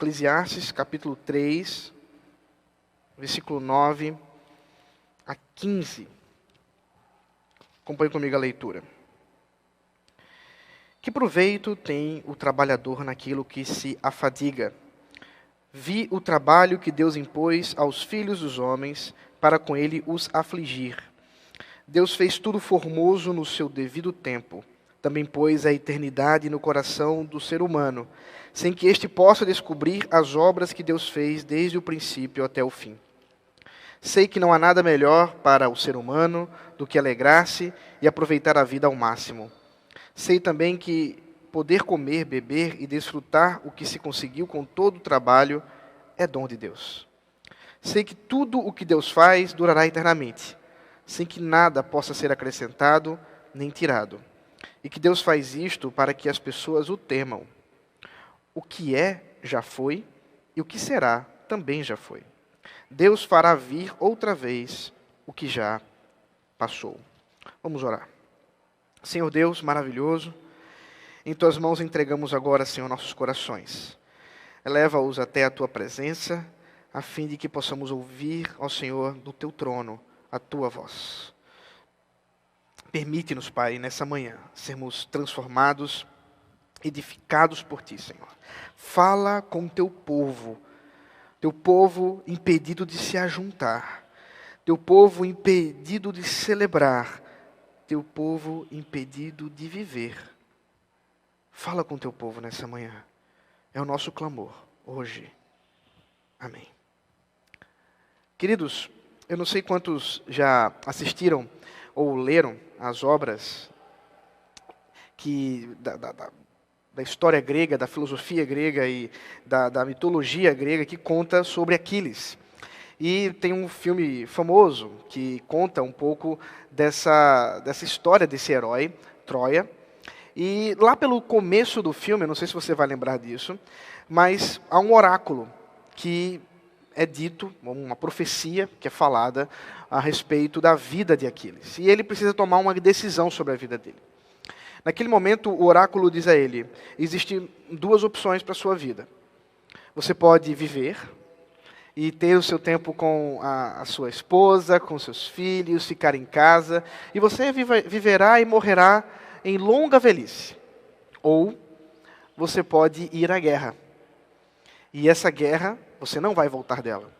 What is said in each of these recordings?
Eclesiastes, capítulo 3, versículo 9 a 15. Acompanhe comigo a leitura. Que proveito tem o trabalhador naquilo que se afadiga? Vi o trabalho que Deus impôs aos filhos dos homens para com ele os afligir. Deus fez tudo formoso no seu devido tempo. Também pôs a eternidade no coração do ser humano, sem que este possa descobrir as obras que Deus fez desde o princípio até o fim. Sei que não há nada melhor para o ser humano do que alegrar-se e aproveitar a vida ao máximo. Sei também que poder comer, beber e desfrutar o que se conseguiu com todo o trabalho é dom de Deus. Sei que tudo o que Deus faz durará eternamente, sem que nada possa ser acrescentado nem tirado. E que Deus faz isto para que as pessoas o temam. O que é, já foi, e o que será, também já foi. Deus fará vir outra vez o que já passou. Vamos orar. Senhor Deus maravilhoso, em Tuas mãos entregamos agora, Senhor, nossos corações. Eleva-os até a Tua presença, a fim de que possamos ouvir, ó Senhor, do Teu trono, a Tua voz. Permite-nos, Pai, nessa manhã, sermos transformados, edificados por Ti, Senhor. Fala com Teu povo impedido de se ajuntar, Teu povo impedido de celebrar, Teu povo impedido de viver. Fala com Teu povo nessa manhã. É o nosso clamor, hoje. Amém. Queridos, eu não sei quantos já assistiram ou leram as obras da história grega, da filosofia grega e da mitologia grega que conta sobre Aquiles. E tem um filme famoso que conta um pouco dessa história desse herói, Troia. E lá pelo começo do filme, eu não sei se você vai lembrar disso, mas há um oráculo que é dito, uma profecia que é falada a respeito da vida de Aquiles. E ele precisa tomar uma decisão sobre a vida dele. Naquele momento, o oráculo diz a ele, existem duas opções para a sua vida. Você pode viver e ter o seu tempo com a sua esposa, com seus filhos, ficar em casa, e você viverá e morrerá em longa velhice. Ou você pode ir à guerra. E essa guerra, você não vai voltar dela,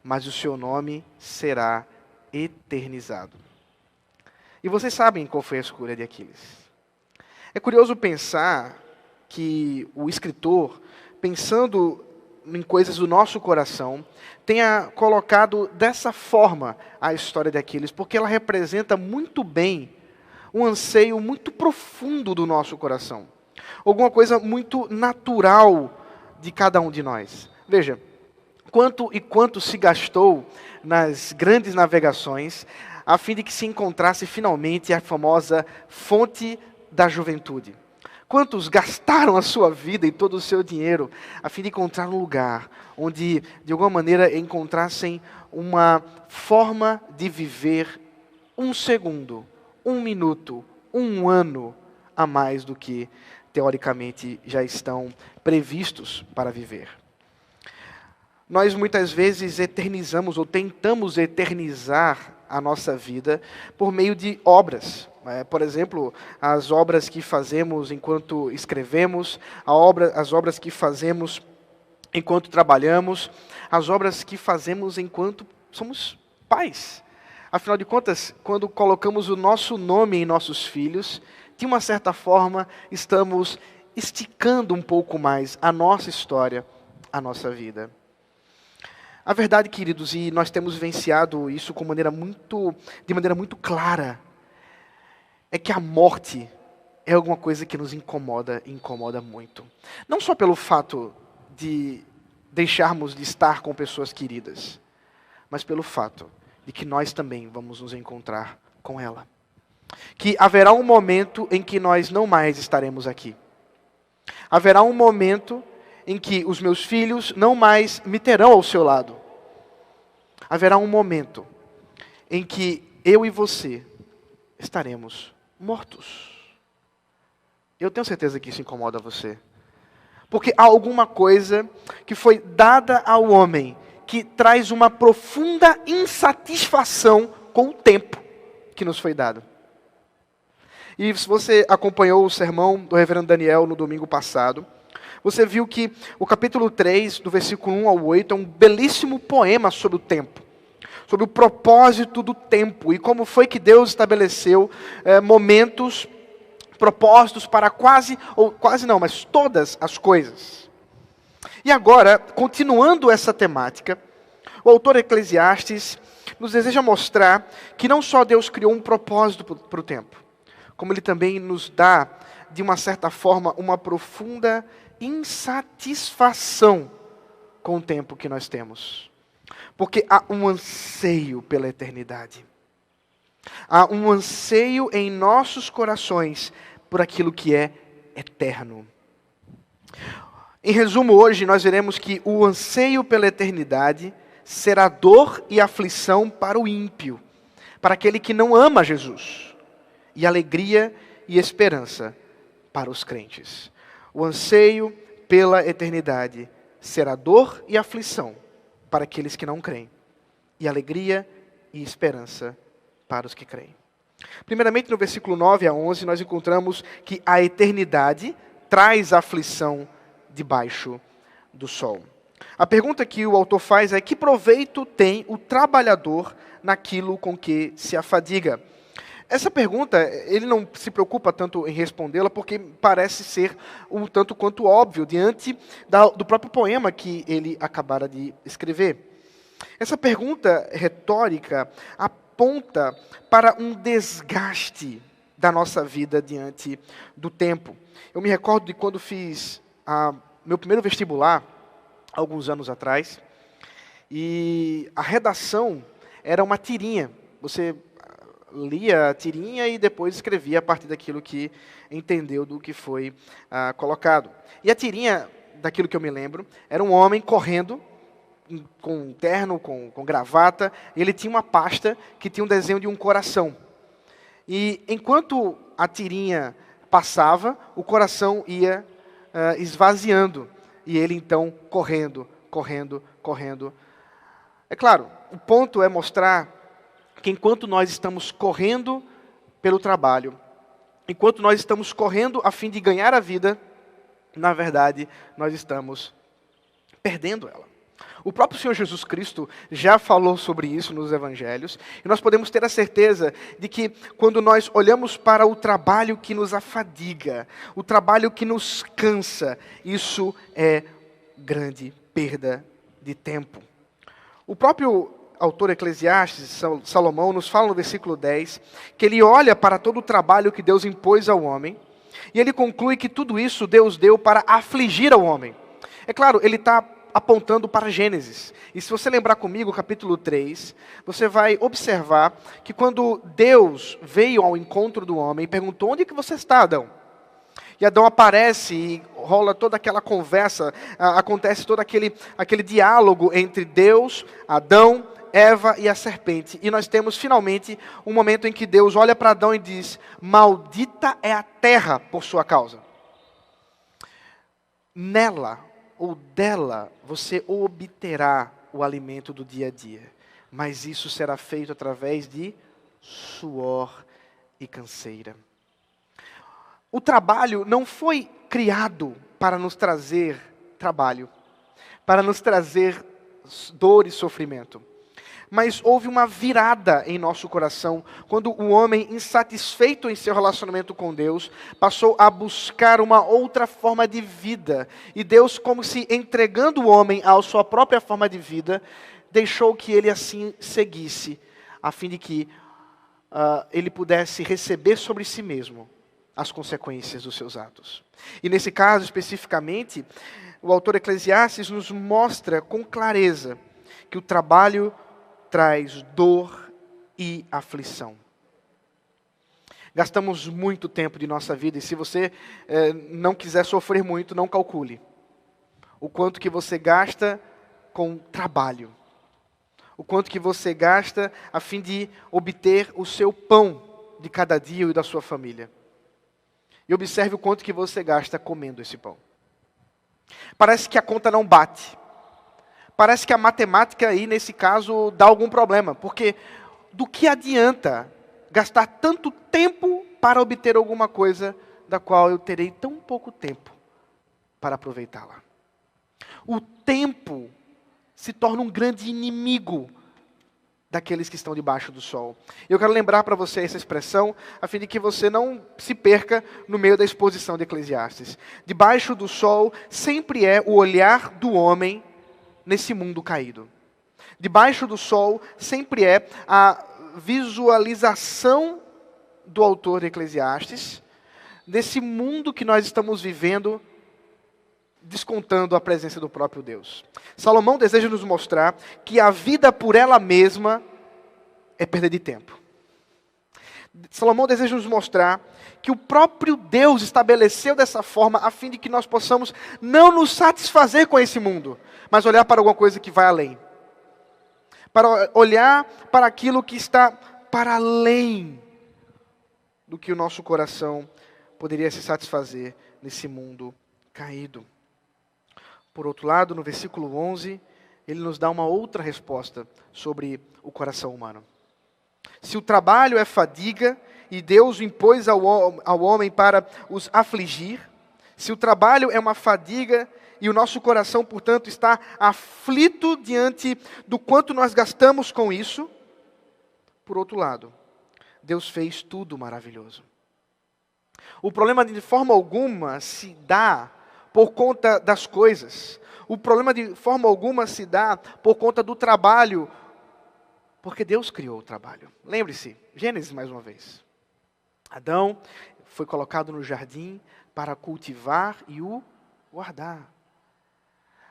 mas o seu nome será eternizado. E vocês sabem qual foi a escolha de Aquiles. É curioso pensar que o escritor, pensando em coisas do nosso coração, tenha colocado dessa forma a história de Aquiles, porque ela representa muito bem um anseio muito profundo do nosso coração. Alguma coisa muito natural de cada um de nós. Veja, quanto se gastou nas grandes navegações a fim de que se encontrasse finalmente a famosa fonte da juventude. Quantos gastaram a sua vida e todo o seu dinheiro a fim de encontrar um lugar onde, de alguma maneira, encontrassem uma forma de viver um segundo, um minuto, um ano a mais do que, teoricamente, já estão previstos para viver. Nós muitas vezes eternizamos ou tentamos eternizar a nossa vida por meio de obras. Por exemplo, as obras que fazemos enquanto escrevemos, as obras que fazemos enquanto trabalhamos, as obras que fazemos enquanto somos pais. Afinal de contas, quando colocamos o nosso nome em nossos filhos, de uma certa forma, estamos esticando um pouco mais a nossa história, a nossa vida. A verdade, queridos, e nós temos vivenciado isso de maneira muito clara, é que a morte é alguma coisa que nos incomoda muito. Não só pelo fato de deixarmos de estar com pessoas queridas, mas pelo fato de que nós também vamos nos encontrar com ela. Que haverá um momento em que nós não mais estaremos aqui. Haverá um momento em que os meus filhos não mais me terão ao seu lado. Haverá um momento em que eu e você estaremos mortos. Eu tenho certeza que isso incomoda você. Porque há alguma coisa que foi dada ao homem que traz uma profunda insatisfação com o tempo que nos foi dado. E se você acompanhou o sermão do reverendo Daniel no domingo passado, você viu que o capítulo 3, do versículo 1 ao 8, é um belíssimo poema sobre o tempo, sobre o propósito do tempo e como foi que Deus estabeleceu momentos, propósitos para mas todas as coisas. E agora, continuando essa temática, o autor Eclesiastes nos deseja mostrar que não só Deus criou um propósito para o tempo, como Ele também nos dá, de uma certa forma, uma profunda insatisfação com o tempo que nós temos. Porque há um anseio pela eternidade. Há um anseio em nossos corações por aquilo que é eterno. Em resumo, hoje nós veremos que o anseio pela eternidade será dor e aflição para o ímpio, para aquele que não ama Jesus, e alegria e esperança para os crentes. O anseio pela eternidade será dor e aflição para aqueles que não creem, e alegria e esperança para os que creem. Primeiramente, no versículo 9 a 11, nós encontramos que a eternidade traz aflição debaixo do sol. A pergunta que o autor faz é: que proveito tem o trabalhador naquilo com que se afadiga? Essa pergunta, ele não se preocupa tanto em respondê-la, porque parece ser um tanto quanto óbvio, diante do próprio poema que ele acabara de escrever. Essa pergunta retórica aponta para um desgaste da nossa vida diante do tempo. Eu me recordo de quando fiz meu primeiro vestibular, alguns anos atrás, e a redação era uma tirinha. Você lia a tirinha e depois escrevia a partir daquilo que entendeu do que foi colocado. E a tirinha, daquilo que eu me lembro, era um homem correndo, com terno, com gravata, e ele tinha uma pasta que tinha um desenho de um coração. E enquanto a tirinha passava, o coração ia esvaziando, e ele então correndo. É claro, o ponto é mostrar que enquanto nós estamos correndo pelo trabalho, enquanto nós estamos correndo a fim de ganhar a vida, na verdade, nós estamos perdendo ela. O próprio Senhor Jesus Cristo já falou sobre isso nos Evangelhos, e nós podemos ter a certeza de que quando nós olhamos para o trabalho que nos afadiga, o trabalho que nos cansa, isso é grande perda de tempo. O próprio autor Eclesiastes, Salomão, nos fala no versículo 10, que ele olha para todo o trabalho que Deus impôs ao homem, e ele conclui que tudo isso Deus deu para afligir ao homem. É claro, ele está apontando para Gênesis. E se você lembrar comigo, capítulo 3, você vai observar que quando Deus veio ao encontro do homem e perguntou: onde é que você está, Adão? E Adão aparece e rola toda aquela conversa, acontece todo aquele diálogo entre Deus, Adão, Eva e a serpente. E nós temos finalmente um momento em que Deus olha para Adão e diz: maldita é a terra por sua causa. Nela ou dela você obterá o alimento do dia a dia, mas isso será feito através de suor e canseira. O trabalho não foi criado para nos trazer trabalho, para nos trazer dor e sofrimento. Mas houve uma virada em nosso coração, quando o homem, insatisfeito em seu relacionamento com Deus, passou a buscar uma outra forma de vida. E Deus, como se entregando o homem à sua própria forma de vida, deixou que ele assim seguisse, a fim de que ele pudesse receber sobre si mesmo as consequências dos seus atos. E nesse caso, especificamente, o autor Eclesiastes nos mostra com clareza que o trabalho traz dor e aflição. Gastamos muito tempo de nossa vida, e se você não quiser sofrer muito, não calcule o quanto que você gasta com trabalho, o quanto que você gasta a fim de obter o seu pão de cada dia e da sua família. E observe o quanto que você gasta comendo esse pão. Parece que a conta não bate. Parece que a matemática aí, nesse caso, dá algum problema. Porque do que adianta gastar tanto tempo para obter alguma coisa da qual eu terei tão pouco tempo para aproveitá-la? O tempo se torna um grande inimigo daqueles que estão debaixo do sol. Eu quero lembrar para você essa expressão, a fim de que você não se perca no meio da exposição de Eclesiastes. Debaixo do sol sempre é o olhar do homem nesse mundo caído. Debaixo do sol sempre é a visualização do autor de Eclesiastes desse mundo que nós estamos vivendo, descontando a presença do próprio Deus. Salomão deseja nos mostrar que a vida por ela mesma é perda de tempo. Salomão deseja nos mostrar que o próprio Deus estabeleceu dessa forma a fim de que nós possamos não nos satisfazer com esse mundo, mas olhar para alguma coisa que vai além. Para olhar para aquilo que está para além do que o nosso coração poderia se satisfazer nesse mundo caído. Por outro lado, no versículo 11, ele nos dá uma outra resposta sobre o coração humano. Se o trabalho é fadiga, e Deus o impôs ao homem para os afligir, se o trabalho é uma fadiga, e o nosso coração, portanto, está aflito diante do quanto nós gastamos com isso, por outro lado, Deus fez tudo maravilhoso. O problema de forma alguma se dá por conta das coisas. O problema de forma alguma se dá por conta do trabalho, porque Deus criou o trabalho. Lembre-se, Gênesis mais uma vez. Adão foi colocado no jardim para cultivar e o guardar.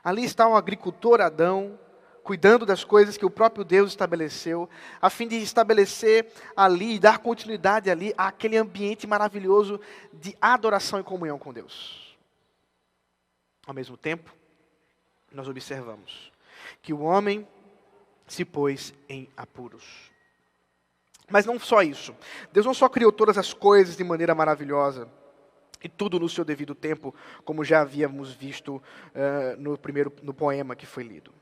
Ali está o agricultor Adão, cuidando das coisas que o próprio Deus estabeleceu, a fim de estabelecer ali, dar continuidade ali àquele ambiente maravilhoso de adoração e comunhão com Deus. Ao mesmo tempo, nós observamos que o homem se pôs em apuros. Mas não só isso. Deus não só criou todas as coisas de maneira maravilhosa, e tudo no seu devido tempo, como já havíamos visto no poema que foi lido.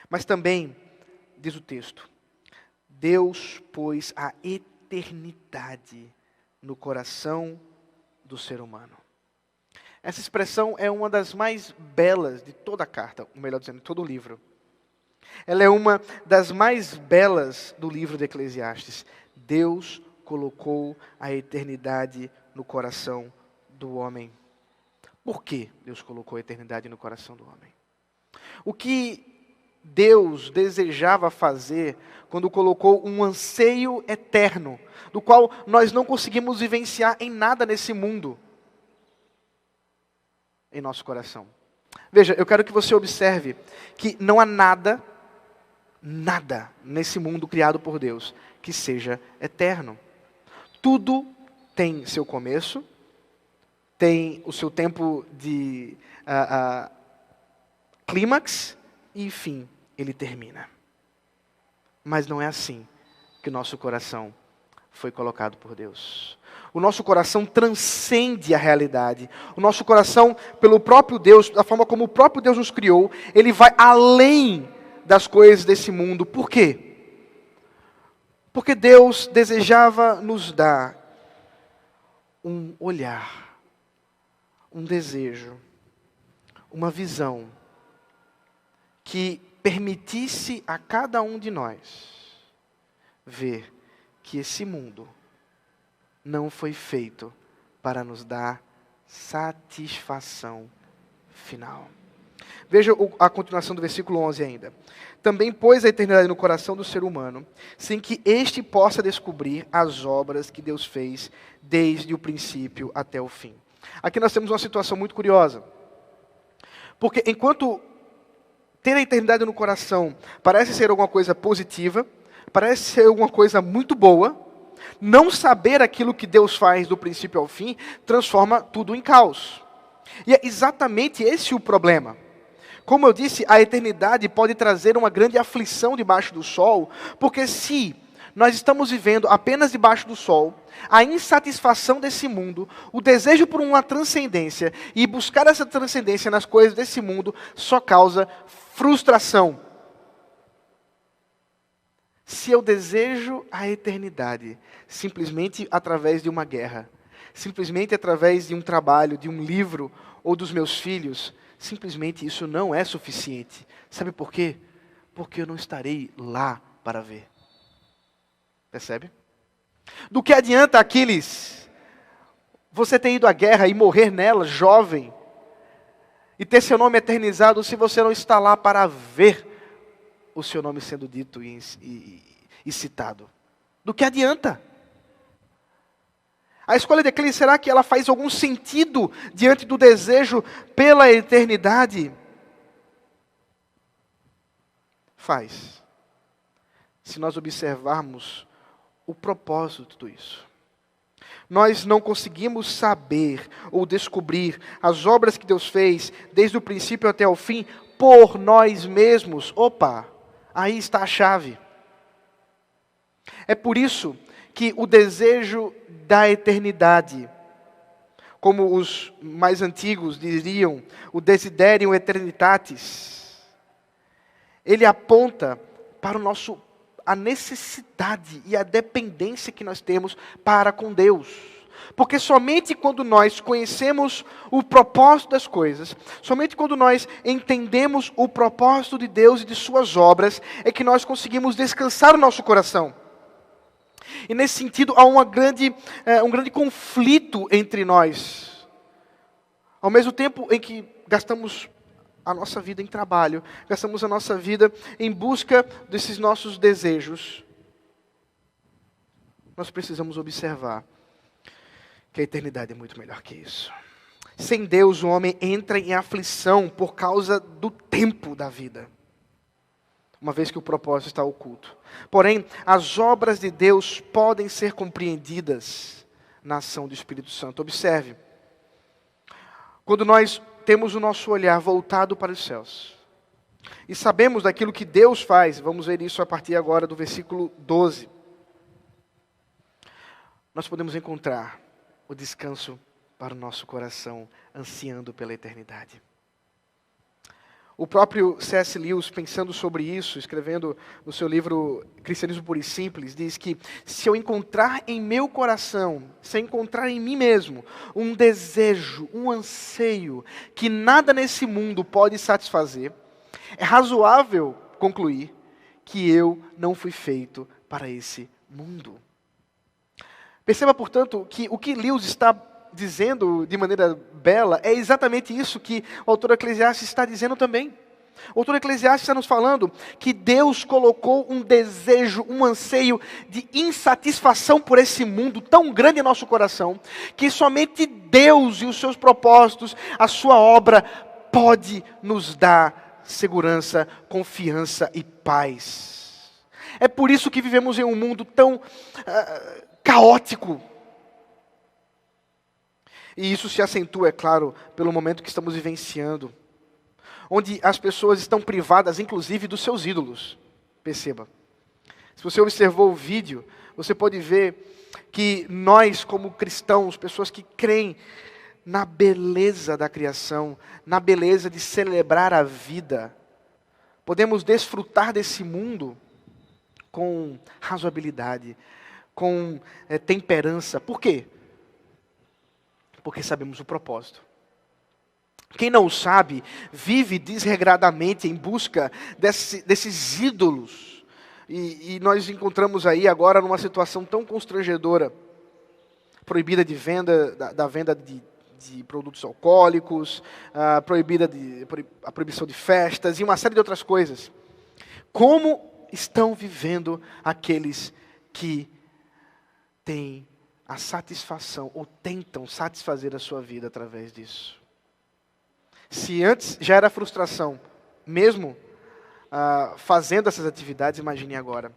Mas também, diz o texto, Deus pôs a eternidade no coração do ser humano. Essa expressão é uma das mais belas de toda a carta, ou melhor dizendo, de todo o livro. Ela é uma das mais belas do livro de Eclesiastes. Deus colocou a eternidade no coração do homem. Por que Deus colocou a eternidade no coração do homem? O que Deus desejava fazer quando colocou um anseio eterno, do qual nós não conseguimos vivenciar em nada nesse mundo, em nosso coração. Veja, eu quero que você observe que não há nada nesse mundo criado por Deus que seja eterno. Tudo tem seu começo, tem o seu tempo de clímax e, enfim, ele termina. Mas não é assim que o nosso coração foi colocado por Deus. O nosso coração transcende a realidade. O nosso coração, pelo próprio Deus, da forma como o próprio Deus nos criou, ele vai além das coisas desse mundo. Por quê? Porque Deus desejava nos dar um olhar, um desejo, uma visão que permitisse a cada um de nós ver que esse mundo não foi feito para nos dar satisfação final. Veja a continuação do versículo 11 ainda. Também pôs a eternidade no coração do ser humano, sem que este possa descobrir as obras que Deus fez desde o princípio até o fim. Aqui nós temos uma situação muito curiosa. Porque enquanto ter a eternidade no coração parece ser alguma coisa positiva, parece ser alguma coisa muito boa, não saber aquilo que Deus faz do princípio ao fim transforma tudo em caos. E é exatamente esse o problema. Como eu disse, a eternidade pode trazer uma grande aflição debaixo do sol, porque se nós estamos vivendo apenas debaixo do sol, a insatisfação desse mundo, o desejo por uma transcendência, e buscar essa transcendência nas coisas desse mundo só causa frustração. Se eu desejo a eternidade simplesmente através de uma guerra, simplesmente através de um trabalho, de um livro ou dos meus filhos, simplesmente isso não é suficiente. Sabe por quê? Porque eu não estarei lá para ver. Percebe? Do que adianta, Aquiles, você ter ido à guerra e morrer nela, jovem, e ter seu nome eternizado, se você não está lá para ver o seu nome sendo dito e citado? Do que adianta? A escolha de Aquiles, será que ela faz algum sentido diante do desejo pela eternidade? Faz. Se nós observarmos o propósito de tudo isso. Nós não conseguimos saber ou descobrir as obras que Deus fez, desde o princípio até o fim, por nós mesmos. Opa, aí está a chave. É por isso que o desejo da eternidade, como os mais antigos diriam, o desiderium eternitatis, ele aponta para a necessidade e a dependência que nós temos para com Deus. Porque somente quando nós conhecemos o propósito das coisas, somente quando nós entendemos o propósito de Deus e de suas obras, é que nós conseguimos descansar o nosso coração. E nesse sentido há um grande conflito entre nós. Ao mesmo tempo em que gastamos a nossa vida em trabalho, gastamos a nossa vida em busca desses nossos desejos, nós precisamos observar que a eternidade é muito melhor que isso. Sem Deus, o homem entra em aflição por causa do tempo da vida, uma vez que o propósito está oculto. Porém, as obras de Deus podem ser compreendidas na ação do Espírito Santo. Observe, quando nós temos o nosso olhar voltado para os céus, e sabemos daquilo que Deus faz, vamos ver isso a partir agora do versículo 12, nós podemos encontrar o descanso para o nosso coração, ansiando pela eternidade. O próprio C.S. Lewis, pensando sobre isso, escrevendo no seu livro Cristianismo Puro e Simples, diz que se eu encontrar em meu coração, se eu encontrar em mim mesmo, um desejo, um anseio, que nada nesse mundo pode satisfazer, é razoável concluir que eu não fui feito para esse mundo. Perceba, portanto, que o que Lewis está dizendo de maneira bela é exatamente isso que o autor Eclesiastes está dizendo também. O autor Eclesiastes está nos falando que Deus colocou um desejo, um anseio de insatisfação por esse mundo tão grande em nosso coração, que somente Deus e os seus propósitos, a sua obra, pode nos dar segurança, confiança e paz. É por isso que vivemos em um mundo tão caótico. E isso se acentua, é claro, pelo momento que estamos vivenciando, onde as pessoas estão privadas, inclusive, dos seus ídolos. Perceba. Se você observou o vídeo, você pode ver que nós, como cristãos, pessoas que creem na beleza da criação, na beleza de celebrar a vida, podemos desfrutar desse mundo com razoabilidade, com temperança. Por quê? Porque sabemos o propósito. Quem não sabe, vive desregradamente em busca desses ídolos. E nós encontramos aí agora numa situação tão constrangedora, proibida de venda, da venda de produtos alcoólicos, a proibição de festas e uma série de outras coisas. Como estão vivendo aqueles que têm a satisfação, ou tentam satisfazer a sua vida através disso? Se antes já era frustração, mesmo fazendo essas atividades, imagine agora.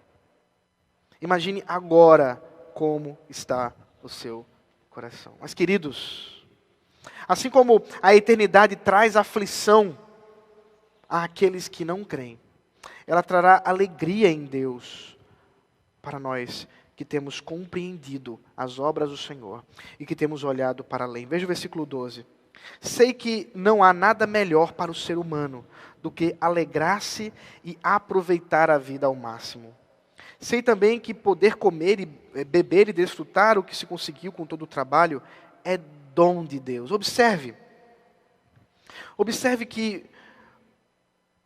Imagine agora como está o seu coração. Mas, queridos, assim como a eternidade traz aflição àqueles que não creem, ela trará alegria em Deus para nós que temos compreendido as obras do Senhor e que temos olhado para além. Veja o versículo 12. Sei que não há nada melhor para o ser humano do que alegrar-se e aproveitar a vida ao máximo. Sei também que poder comer e beber e desfrutar o que se conseguiu com todo o trabalho é dom de Deus. Observe que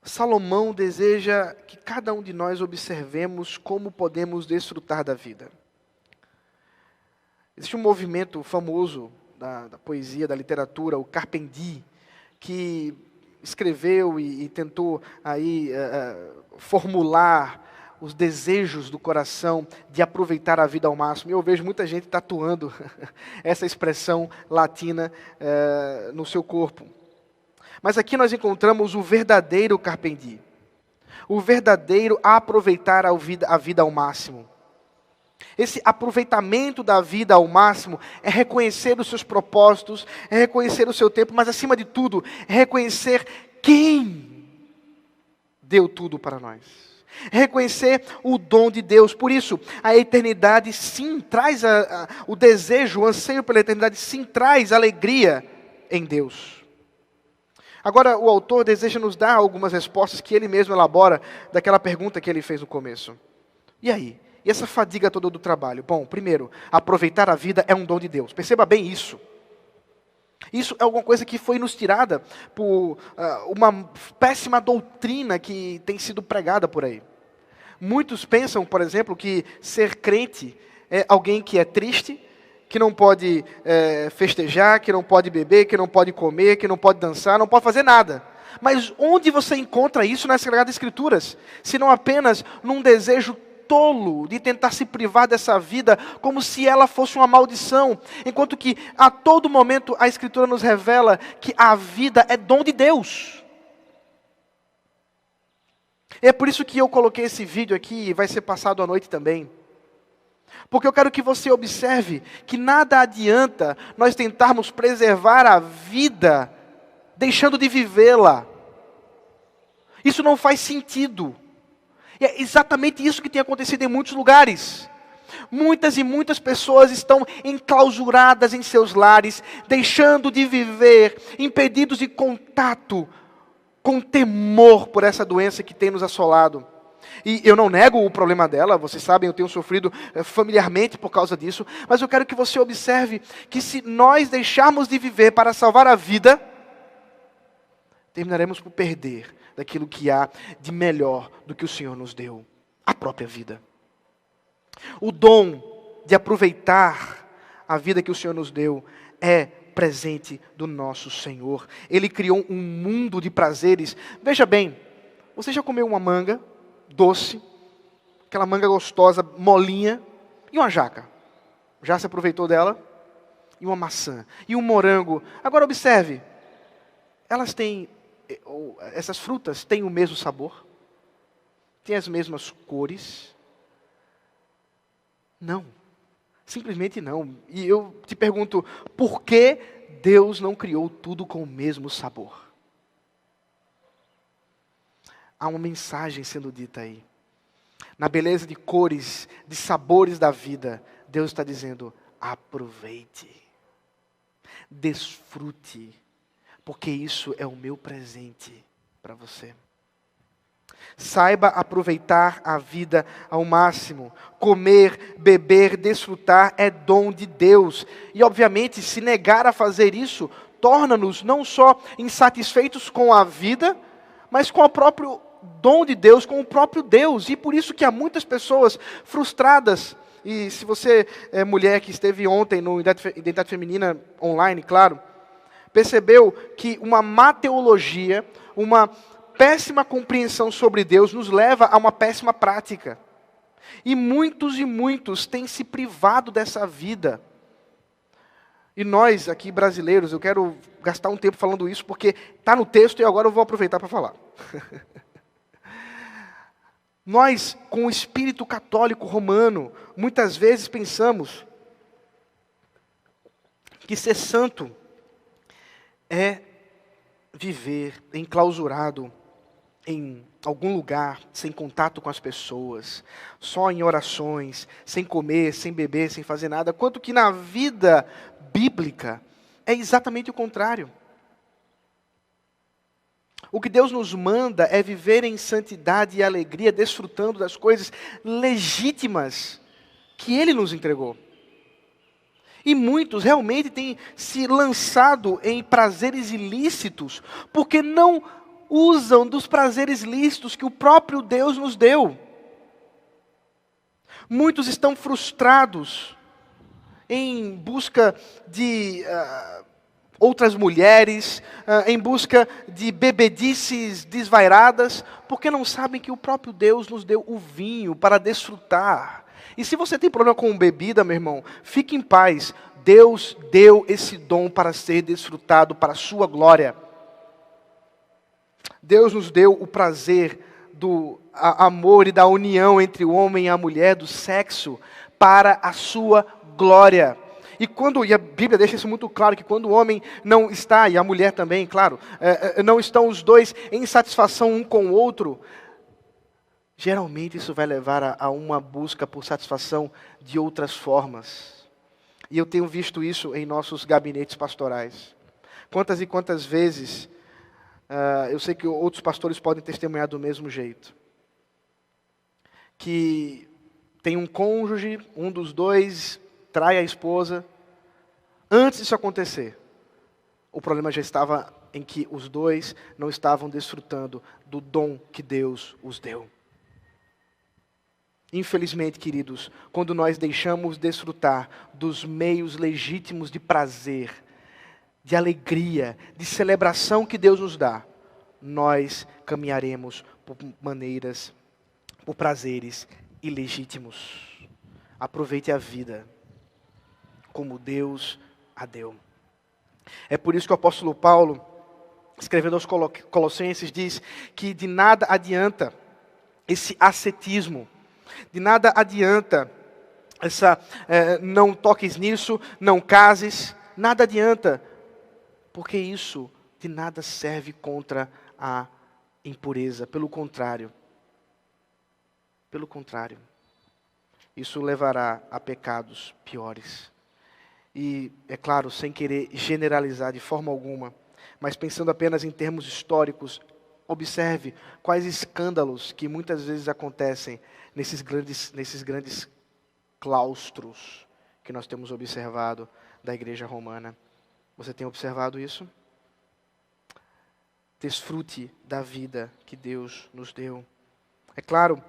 Salomão deseja que cada um de nós observemos como podemos desfrutar da vida. Existe um movimento famoso da poesia, da literatura, o Carpentier, que escreveu e tentou aí formular os desejos do coração de aproveitar a vida ao máximo. E eu vejo muita gente tatuando essa expressão latina no seu corpo. Mas aqui nós encontramos o verdadeiro Carpentier, o verdadeiro aproveitar a vida ao máximo. Esse aproveitamento da vida ao máximo é reconhecer os seus propósitos, é reconhecer o seu tempo, mas acima de tudo, é reconhecer quem deu tudo para nós. É reconhecer o dom de Deus. Por isso, a eternidade sim traz o desejo, o anseio pela eternidade sim traz alegria em Deus. Agora, o autor deseja nos dar algumas respostas que ele mesmo elabora daquela pergunta que ele fez no começo. E aí? E essa fadiga toda do trabalho? Bom, primeiro, aproveitar a vida é um dom de Deus. Perceba bem isso. Isso é alguma coisa que foi nos tirada por uma péssima doutrina que tem sido pregada por aí. Muitos pensam, por exemplo, que ser crente é alguém que é triste, que não pode festejar, que não pode beber, que não pode comer, que não pode dançar, não pode fazer nada. Mas onde você encontra isso nas Sagradas Escrituras? Se não apenas num desejo tolo de tentar se privar dessa vida como se ela fosse uma maldição, enquanto que a todo momento a Escritura nos revela que a vida é dom de Deus. É por isso que eu coloquei esse vídeo aqui e vai ser passado à noite também. Porque eu quero que você observe que nada adianta nós tentarmos preservar a vida deixando de vivê-la. Isso não faz sentido. E é exatamente isso que tem acontecido em muitos lugares. Muitas e muitas pessoas estão enclausuradas em seus lares, deixando de viver, impedidos de contato, com temor por essa doença que tem nos assolado. E eu não nego o problema dela, vocês sabem, eu tenho sofrido familiarmente por causa disso, mas eu quero que você observe que se nós deixarmos de viver para salvar a vida, terminaremos por perder daquilo que há de melhor do que o Senhor nos deu, a própria vida. O dom de aproveitar a vida que o Senhor nos deu é presente do nosso Senhor. Ele criou um mundo de prazeres. Veja bem, você já comeu uma manga doce, aquela manga gostosa, molinha, e uma jaca? Já se aproveitou dela? E uma maçã? E um morango? Agora observe, essas frutas têm o mesmo sabor? Têm as mesmas cores? Não. Simplesmente não. E eu te pergunto, por que Deus não criou tudo com o mesmo sabor? Há uma mensagem sendo dita aí. Na beleza de cores, de sabores da vida, Deus está dizendo, aproveite, desfrute, porque isso é o meu presente para você. Saiba aproveitar a vida ao máximo. Comer, beber, desfrutar é dom de Deus. E obviamente, se negar a fazer isso, torna-nos não só insatisfeitos com a vida, mas com o próprio dom de Deus, com o próprio Deus. E por isso que há muitas pessoas frustradas. E se você é mulher que esteve ontem no Identidade Feminina online, claro, percebeu que uma má teologia, uma péssima compreensão sobre Deus nos leva a uma péssima prática. E muitos têm se privado dessa vida. E nós aqui brasileiros, eu quero gastar um tempo falando isso porque está no texto e agora eu vou aproveitar para falar. Nós, com o espírito católico romano, muitas vezes pensamos que ser santo é viver enclausurado em algum lugar, sem contato com as pessoas, só em orações, sem comer, sem beber, sem fazer nada, quanto que na vida bíblica é exatamente o contrário. O que Deus nos manda é viver em santidade e alegria, desfrutando das coisas legítimas que Ele nos entregou. E muitos realmente têm se lançado em prazeres ilícitos, porque não usam dos prazeres lícitos que o próprio Deus nos deu. Muitos estão frustrados em busca de outras mulheres, em busca de bebedices desvairadas, porque não sabem que o próprio Deus nos deu o vinho para desfrutar. E se você tem problema com bebida, meu irmão, fique em paz. Deus deu esse dom para ser desfrutado para a sua glória. Deus nos deu o prazer do amor e da união entre o homem e a mulher, do sexo, para a sua glória. E a Bíblia deixa isso muito claro, que quando o homem não está, e a mulher também, claro, não estão os dois em satisfação um com o outro, geralmente isso vai levar a uma busca por satisfação de outras formas. E eu tenho visto isso em nossos gabinetes pastorais. Quantas e quantas vezes, eu sei que outros pastores podem testemunhar do mesmo jeito, que tem um cônjuge, um dos dois trai a esposa. Antes disso acontecer, o problema já estava em que os dois não estavam desfrutando do dom que Deus os deu. Infelizmente, queridos, quando nós deixamos desfrutar dos meios legítimos de prazer, de alegria, de celebração que Deus nos dá, nós caminharemos por prazeres ilegítimos. Aproveite a vida como Deus a deu. É por isso que o apóstolo Paulo, escrevendo aos Colossenses, diz que de nada adianta esse ascetismo, de nada adianta não toques nisso, não cases, nada adianta, porque isso de nada serve contra a impureza. Pelo contrário, isso levará a pecados piores. E, é claro, sem querer generalizar de forma alguma, mas pensando apenas em termos históricos, observe quais escândalos que muitas vezes acontecem nesses grandes claustros que nós temos observado da igreja romana. Você tem observado isso? Desfrute da vida que Deus nos deu. É claro,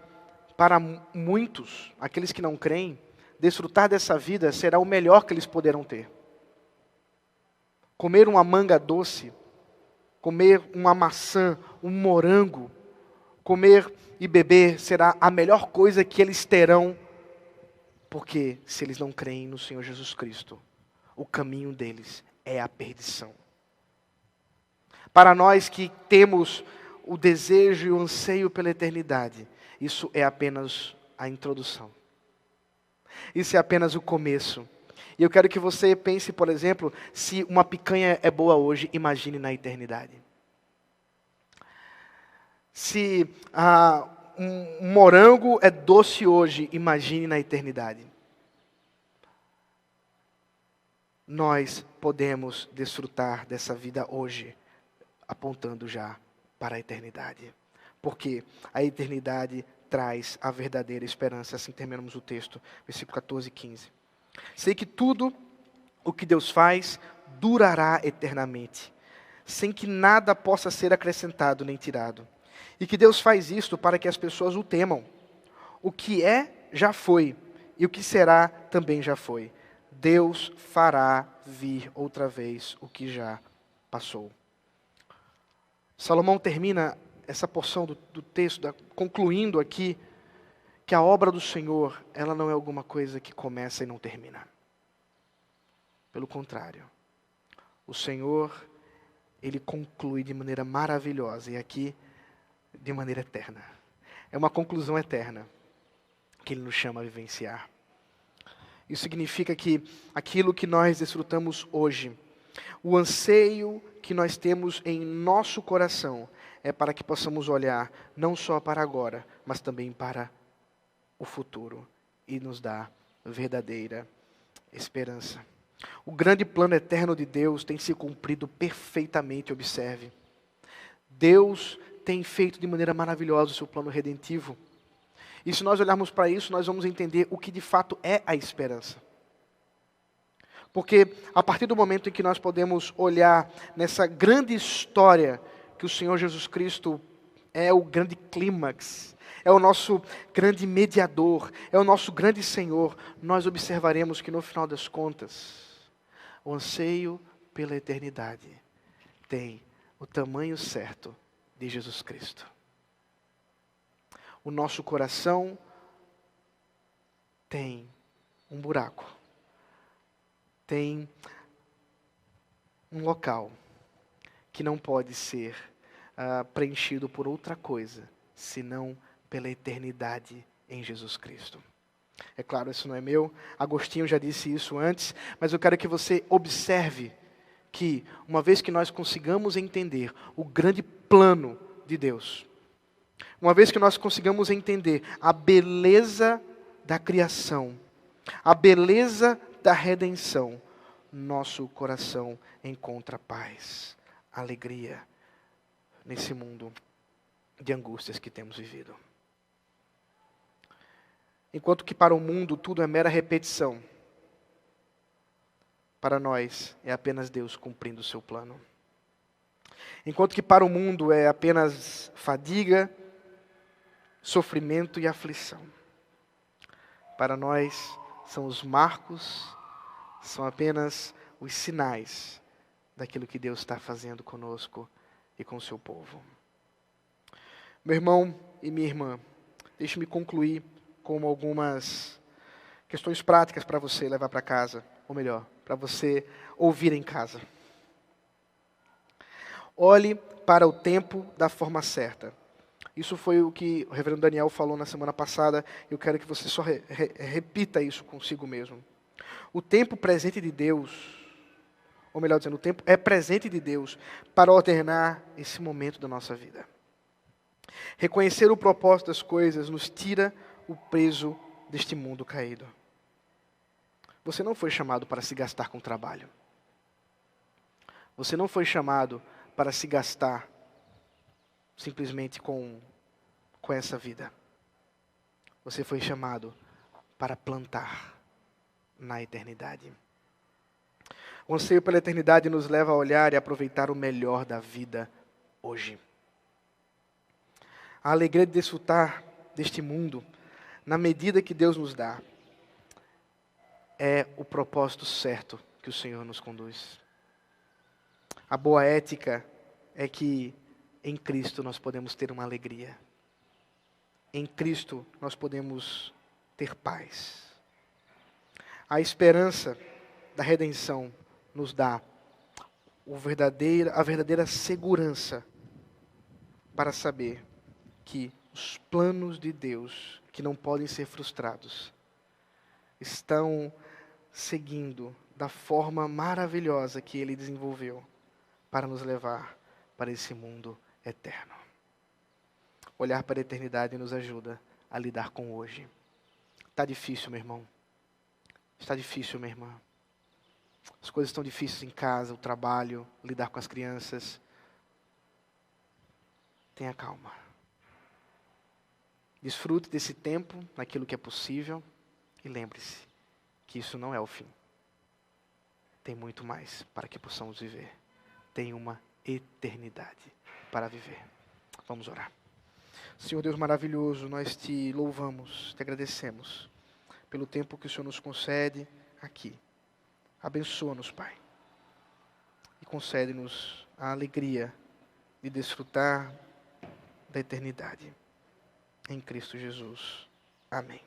para muitos, aqueles que não creem, desfrutar dessa vida será o melhor que eles poderão ter. Comer uma manga doce, comer uma maçã, um morango, comer e beber será a melhor coisa que eles terão, porque se eles não creem no Senhor Jesus Cristo, o caminho deles é a perdição. Para nós que temos o desejo e o anseio pela eternidade, isso é apenas a introdução. Isso é apenas o começo. E eu quero que você pense, por exemplo, se uma picanha é boa hoje, imagine na eternidade. Se um morango é doce hoje, imagine na eternidade. Nós podemos desfrutar dessa vida hoje, apontando já para a eternidade. Porque a eternidade traz a verdadeira esperança. Assim terminamos o texto, versículo 14 e 15. Sei que tudo o que Deus faz durará eternamente, sem que nada possa ser acrescentado nem tirado. E que Deus faz isto para que as pessoas o temam. O que é, já foi, e o que será, também já foi. Deus fará vir outra vez o que já passou. Salomão termina essa porção do texto, concluindo aqui, que a obra do Senhor, ela não é alguma coisa que começa e não termina. Pelo contrário, o Senhor, Ele conclui de maneira maravilhosa, e aqui, de maneira eterna. É uma conclusão eterna, que Ele nos chama a vivenciar. Isso significa que aquilo que nós desfrutamos hoje, O anseio que nós temos em nosso coração é para que possamos olhar não só para agora, mas também para o futuro e nos dar verdadeira esperança. O grande plano eterno de Deus tem se cumprido perfeitamente, observe. Deus tem feito de maneira maravilhosa o seu plano redentivo. E se nós olharmos para isso, nós vamos entender o que de fato é a esperança. Porque a partir do momento em que nós podemos olhar nessa grande história que o Senhor Jesus Cristo é o grande clímax, é o nosso grande mediador, é o nosso grande Senhor, nós observaremos que no final das contas, o anseio pela eternidade tem o tamanho certo de Jesus Cristo. O nosso coração tem um buraco, tem um local que não pode ser preenchido por outra coisa, senão pela eternidade em Jesus Cristo. É claro, isso não é meu, Agostinho já disse isso antes, mas eu quero que você observe que, uma vez que nós consigamos entender o grande plano de Deus, uma vez que nós consigamos entender a beleza da criação, a beleza da redenção, nosso coração encontra paz, alegria nesse mundo de angústias que temos vivido. Enquanto que para o mundo tudo é mera repetição, para nós é apenas Deus cumprindo o seu plano. Enquanto que para o mundo é apenas fadiga, sofrimento e aflição, para nós são os marcos, são apenas os sinais daquilo que Deus está fazendo conosco e com o seu povo. Meu irmão e minha irmã, deixe-me concluir com algumas questões práticas para você levar para casa, ou melhor, para você ouvir em casa. Olhe para o tempo da forma certa. Isso foi o que o reverendo Daniel falou na semana passada. Eu quero que você só repita isso consigo mesmo. O tempo presente de Deus, ou melhor dizendo, o tempo é presente de Deus para ordenar esse momento da nossa vida. Reconhecer o propósito das coisas nos tira o peso deste mundo caído. Você não foi chamado para se gastar com trabalho. Você não foi chamado para se gastar simplesmente com essa vida. Você foi chamado para plantar na eternidade. O anseio pela eternidade nos leva a olhar e aproveitar o melhor da vida hoje. A alegria de desfrutar deste mundo, na medida que Deus nos dá, é o propósito certo que o Senhor nos conduz. A boa ética é que em Cristo nós podemos ter uma alegria. Em Cristo nós podemos ter paz. A esperança da redenção nos dá a verdadeira segurança para saber que os planos de Deus, que não podem ser frustrados, estão seguindo da forma maravilhosa que Ele desenvolveu para nos levar para esse mundo eterno. Olhar para a eternidade nos ajuda a lidar com hoje. Está difícil, meu irmão. Está difícil, minha irmã. As coisas estão difíceis em casa, o trabalho, lidar com as crianças. Tenha calma. Desfrute desse tempo, naquilo que é possível. E lembre-se que isso não é o fim. Tem muito mais para que possamos viver. Tem uma eternidade para viver. Vamos orar. Senhor Deus maravilhoso, nós te louvamos, te agradecemos pelo tempo que o Senhor nos concede aqui. Abençoa-nos, Pai, e concede-nos a alegria de desfrutar da eternidade. Em Cristo Jesus. Amém.